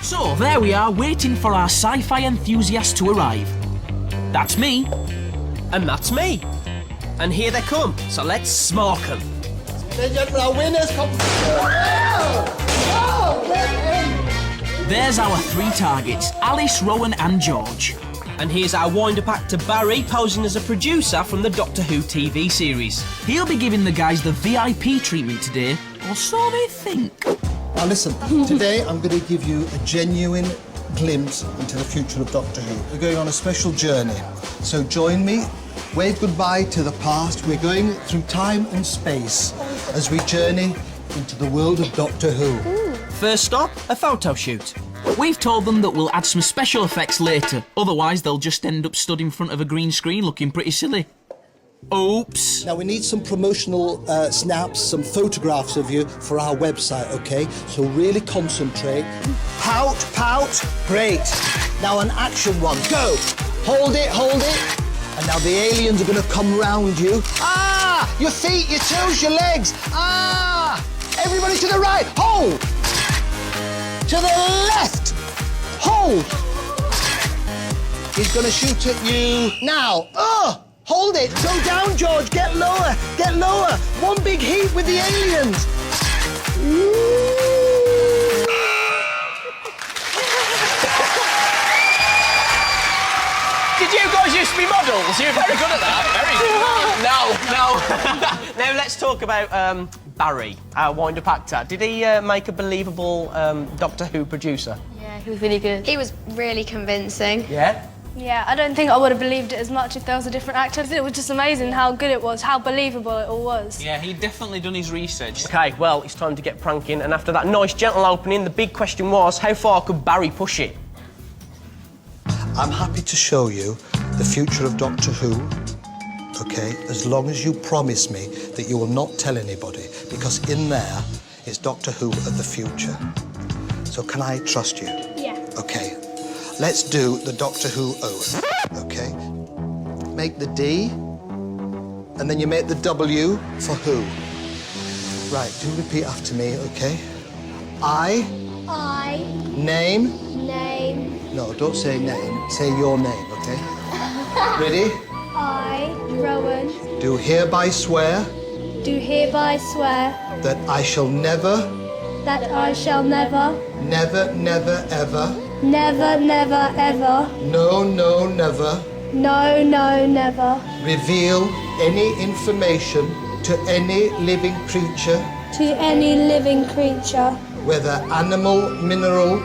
So there we are, waiting for our sci-fi enthusiasts to arrive. That's me. And that's me. And here they come, so let's smoke them. Our winners There's our three targets, Alice, Rowan and George. And here's our wind-up actor Barry, posing as a producer from the Doctor Who TV series. He'll be giving the guys the VIP treatment today, or so they think. Now listen, today I'm going to give you a genuine glimpse into the future of Doctor Who. We're going on a special journey, so join me. Wave goodbye to the past. We're going through time and space as we journey into the world of Doctor Who. First stop, a photo shoot. We've told them that we'll add some special effects later, otherwise they'll just end up stood in front of a green screen looking pretty silly. Oops. Now we need some promotional snaps, some photographs of you for our website, okay? So really concentrate. Pout, pout, great. Now an action one, go. Hold it, hold it. And now the aliens are going to come round you. Ah! Your feet, your toes, your legs. Ah! Everybody to the right, hold. To the left, hold. He's going to shoot at you now. Hold it. Go down, George. Get lower. Get lower. One big heat with the aliens. Did you guys used to be models? You're very good at that. Very good. No. Now let's talk about Barry, our wind-up actor. Did he make a believable Doctor Who producer? Yeah, he was really good. He was really convincing. Yeah? Yeah, I don't think I would have believed it as much if there was a different actor. It was just amazing how good it was, how believable it all was. Yeah, he'd definitely done his research. OK, well, it's time to get pranking, and after that nice, gentle opening, the big question was, how far could Barry push it? I'm happy to show you the future of Doctor Who, OK, as long as you promise me that you will not tell anybody, because in there is Doctor Who of the future. So can I trust you? Yeah. OK. Let's do the Doctor Who oath, OK? Make the D, and then you make the W for who. Right, do repeat after me, OK? I... Name... No, don't say name, say your name, OK? Ready? I, Rowan, Do hereby swear do hereby swear that I shall never, that I shall never, never, never, ever, never, never, ever, no, no, never, no, no, never, reveal any information to any living creature, to any living creature, whether animal, mineral,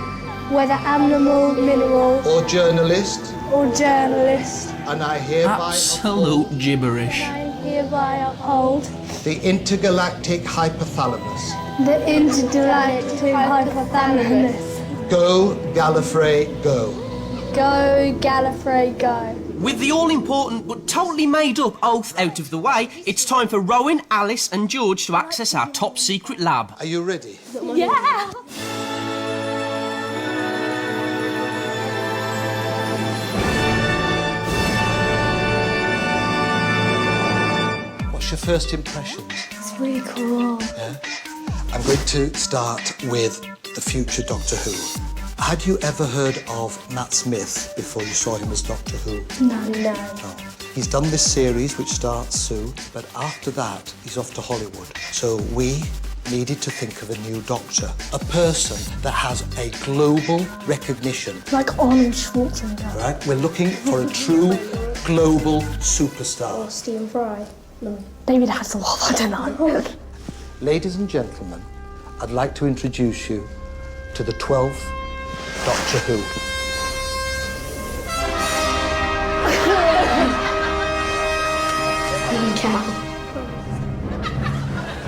whether animal, mineral, or journalist, or journalist. and I hereby Absolute gibberish. I hereby uphold the intergalactic hypothalamus. the intergalactic hypothalamus. Go, Gallifrey, go. Go, Gallifrey, go. With the all-important but totally made-up oath out of the way, it's time for Rowan, Alice and George to access our top-secret lab. Are you ready? Yeah! What's your first impressions? It's really cool. Yeah? I'm going to start with the future Doctor Who. Had you ever heard of Matt Smith before you saw him as Doctor Who? No. No. He's done this series, which starts soon, but after that, he's off to Hollywood. So we needed to think of a new Doctor, a person that has a global recognition. Like Arnold Schwarzenegger. Right? We're looking for a true global superstar. Stephen Fry. No. David Hasselhoff, I don't know. Ladies and gentlemen, I'd like to introduce you to the 12th Doctor Who.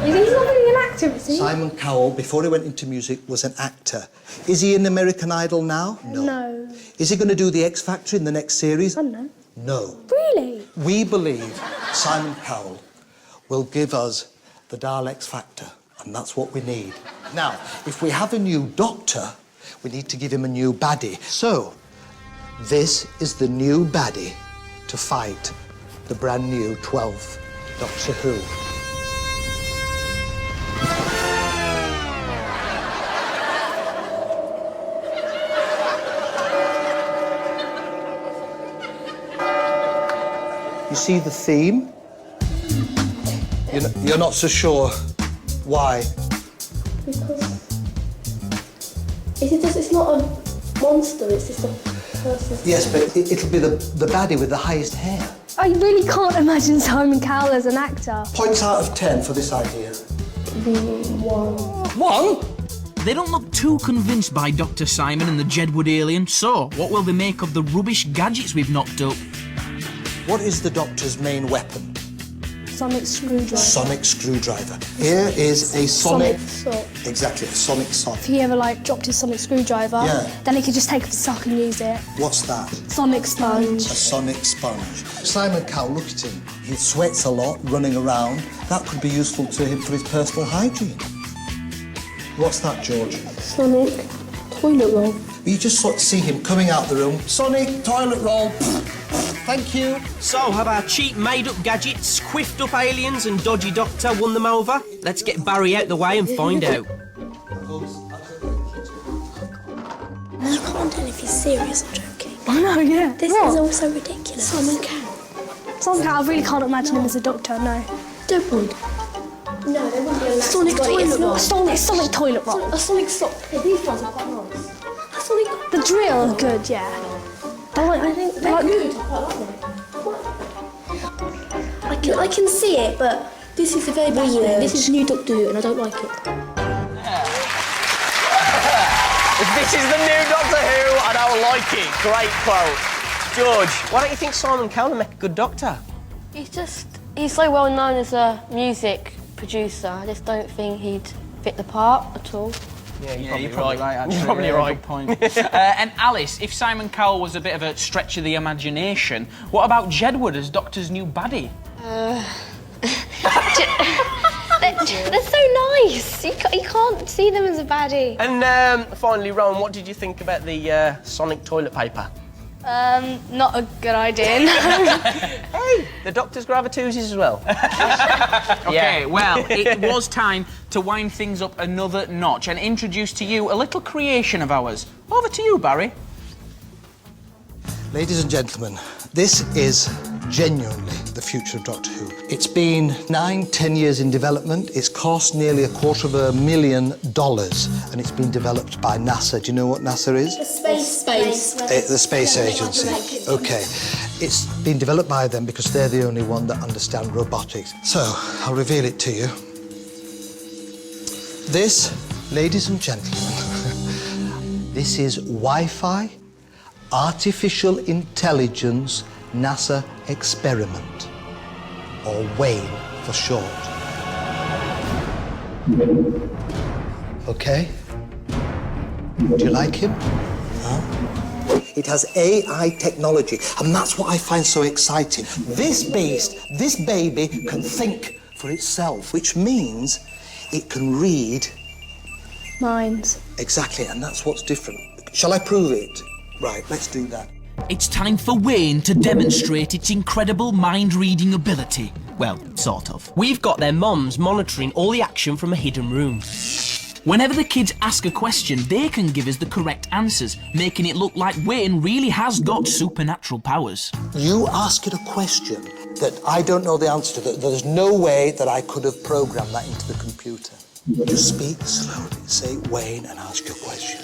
You think he's not really an actor, is he? Simon Cowell, before he went into music, was an actor. Is he in American Idol now? No. Is he going to do the X Factor in the next series? I don't know. No. Really? We believe Simon Cowell will give us the Daleks factor, and that's what we need. Now, if we have a new Doctor, we need to give him a new baddie. So, this is the new baddie to fight the brand new 12th Doctor Who. You see the theme? You're not so sure. Why? Because it's not a monster, it's just a person. Yes, but it'll be the baddie with the highest hair. I really can't imagine Simon Cowell as an actor. Points out of 10 for this idea. 1? They don't look too convinced by Dr. Simon and the Jedward alien, so what will they make of the rubbish gadgets we've knocked up? What is the Doctor's main weapon? Sonic screwdriver. Sonic screwdriver. Here is a sonic... sock. Exactly, a sonic sock. If he ever dropped his sonic screwdriver, then he could just take the sock and use it. What's that? Sonic sponge. A sonic sponge. Simon Cowell, look at him. He sweats a lot, running around. That could be useful to him for his personal hygiene. What's that, George? Sonic toilet roll. You just sort of see him coming out the room. Sonic toilet roll. Thank you. So, have our cheap made-up gadgets, quiffed up aliens and dodgy doctor won them over? Let's get Barry out the way and find out. I can't tell if he's serious or joking. I know, yeah. This is also ridiculous. Simon Cowell. Simon Cowell, I really can't imagine him as a doctor, no. Deadwood. No, there wouldn't be a Sonic toilet roll. Sonic toilet roll. A sonic sock. Yeah, these ones are quite nice. A sonic... The drill is good, yeah. I think they're good. I quite like them. I can see it, but this is a very bad thing. This is new Doctor Who, and I don't like it. This is the new Doctor Who, I don't like it. Great quote. George, why don't you think Simon Cowell would make a good doctor? He's so well known as a music producer. I just don't think he'd fit the part at all. Yeah, You're probably right, actually. You're probably Yeah, right. Good point. And Alice, if Simon Cowell was a bit of a stretch of the imagination, what about Jedward as Doctor's new baddie? They're so nice. You can't see them as a baddie. And finally, Rowan, what did you think about the sonic toilet paper? Not a good idea. Hey, the Doctor's grab a twosies as well. Okay, well, it was time to wind things up another notch and introduce to you a little creation of ours. Over to you, Barry. Ladies and gentlemen, this is genuinely the future of Doctor Who. It's been 9-10 years in development. It's cost nearly $250,000 and it's been developed by NASA. Do you know what NASA is? The space. The space agency. Okay. It's been developed by them because they're the only one that understand robotics. So, I'll reveal it to you. This, ladies and gentlemen, this is Wi-Fi Artificial Intelligence NASA Experiment, or WAIN for short. Okay? Do you like him? Huh? It has AI technology, and that's what I find so exciting. This beast, this baby, can think for itself, which means it can read... Minds. Exactly, and that's what's different. Shall I prove it? Right, let's do that. It's time for Wayne to demonstrate its incredible mind-reading ability. Well, sort of. We've got their moms monitoring all the action from a hidden room. Whenever the kids ask a question, they can give us the correct answers, making it look like Wayne really has got supernatural powers. You ask it a question that I don't know the answer to. There's no way that I could have programmed that into the computer. Just speak slowly, say Wayne, and ask your question.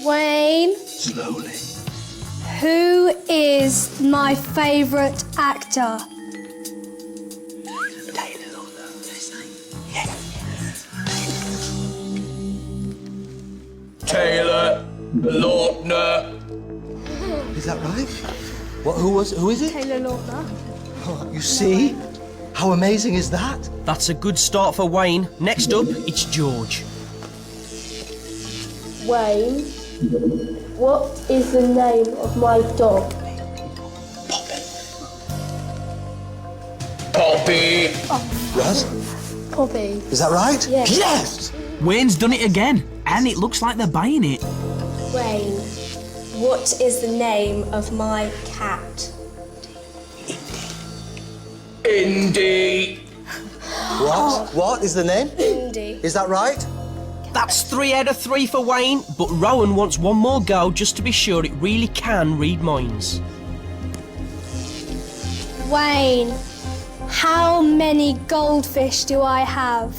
Wayne, Slowly. who is my favourite actor? Taylor Lautner. Is that right? What? Who is it? Taylor Lautner. Oh, you see? How amazing is that? That's a good start for Wayne. Next up, it's George. Wayne, what is the name of my dog? Poppy. Yes? Poppy. Is that right? Yes. Yes! Wayne's done it again, and it looks like they're buying it. Wayne, what is the name of my cat? Indy. What? What is the name? Indy. Is that right? That's 3 out of 3 for Wayne, but Rowan wants one more go just to be sure it really can read minds. Wayne, how many goldfish do I have?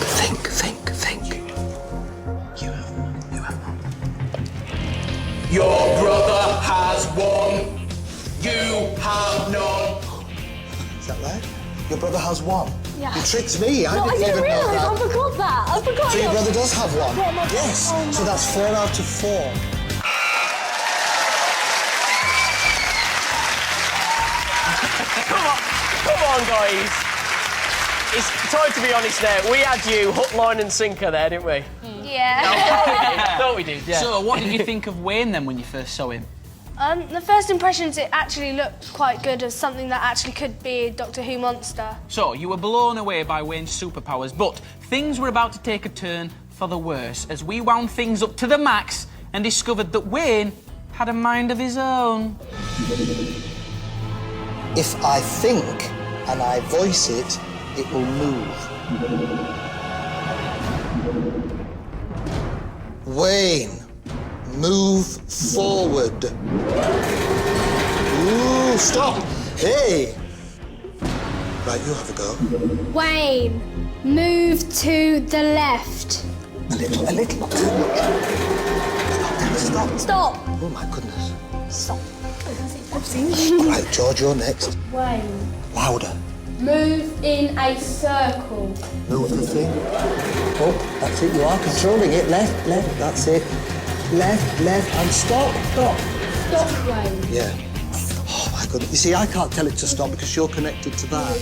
Think. You have one. Your brother has one. You have none. Is that right? Your brother has one. Yeah. You tricked me. I No, I didn't didn't even know realise. that. I forgot that. I forgot. So your brother does have one? What am I- Yes. Oh, So no. that's 4 out of 4. Come on, guys. It's time to be honest there. We had you hook, line and sinker there, didn't we? Yeah. Thought we did, yeah. So, what did you think of Wayne then when you first saw him? The first impressions, it actually looked quite good as something that actually could be a Doctor Who monster. So, you were blown away by Wayne's superpowers, but things were about to take a turn for the worse as we wound things up to the max and discovered that Wayne had a mind of his own. If I think and I voice it, it will move. Wayne, move forward. Ooh, stop. Hey. Right, you have a go. Wayne, move to the left. A little, not too much. Stop. Stop. Oh my goodness. Stop. All right, George, you're next. Wayne, Louder. move in a circle. Move the thing. Oh, that's it. You are controlling it. Left, that's it. Left, and stop. Stop, Wayne. Yeah. Oh my goodness. You see, I can't tell it to stop because you're connected to that.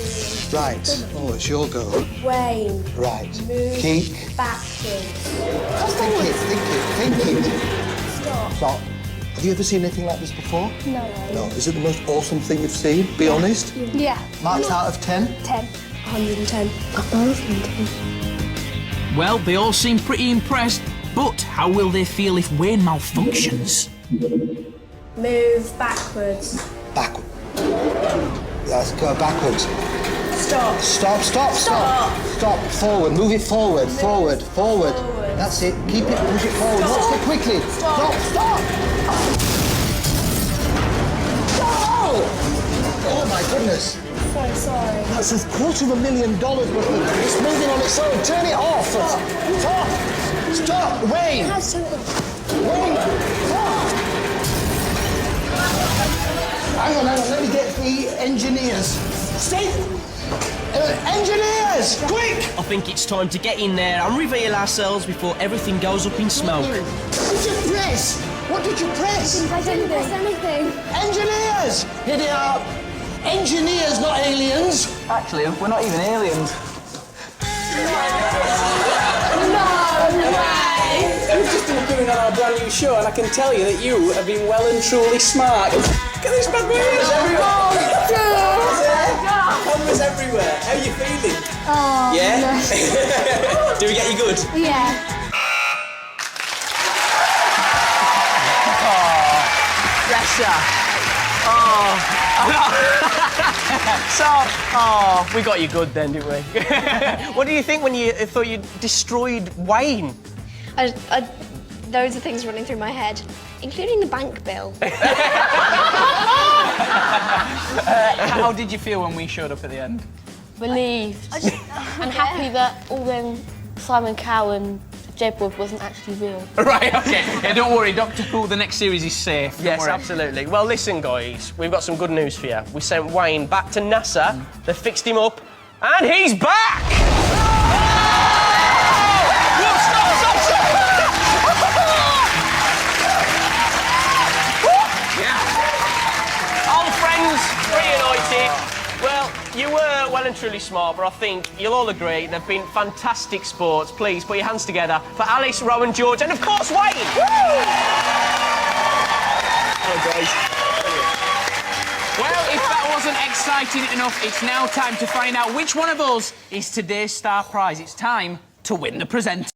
Right. Oh, it's your go. Wayne, Right. move Keep. backwards. Think it. Stop. Have you ever seen anything like this before? No. No. Is it the most awesome thing you've seen? Be honest. Yeah. Marks out of 10? 10. 110. Well, they all seem pretty impressed, but how will they feel if Wayne malfunctions? Move backwards. Backward. Let's go backwards. Stop. Stop. Forward. Move it forward. Forward. That's it. Keep it. Push it forward. Watch it quickly. Stop. Oh my goodness. So sorry. That's $250,000 worth of it's moving on its own. Turn it off. Stop. Wayne. Wayne. Stop. Hang on. Let me get the engineers. Stay. Engineers, quick! I think it's time to get in there and reveal ourselves before everything goes up in smoke. What did you press? I didn't press anything. Engineers! Here they are. Engineers, not aliens. Actually, we're not even aliens. We've just been doing on our brand new show, and I can tell you that you have been well and truly smart. Look at this bad boy. Cameras everywhere. How are you feeling? Oh, Yeah? no. Do we get you good? Yeah. Pressure. We got you good then, didn't we? What do you think when you thought you destroyed Wayne? Loads of things running through my head, including the bank bill. How did you feel when we showed up at the end? Relieved. And happy that all them Simon Cowell and Jedward wasn't actually real. Right, okay. Yeah, don't worry, Doctor Who, the next series is safe. Don't Yes, worry. absolutely. Well, listen, guys, we've got some good news for you. We sent Wayne back to NASA, they fixed him up, and he's back! Whoa, stop! All friends, reunited. Well, you were well and truly smart, but I think you'll all agree they've been fantastic sports. Please put your hands together for Alice, Rowan, George, and of course Wayne. Woo! Oh, guys. Well, if that wasn't exciting enough, it's now time to find out which one of us is today's star prize. It's time to win the presenter.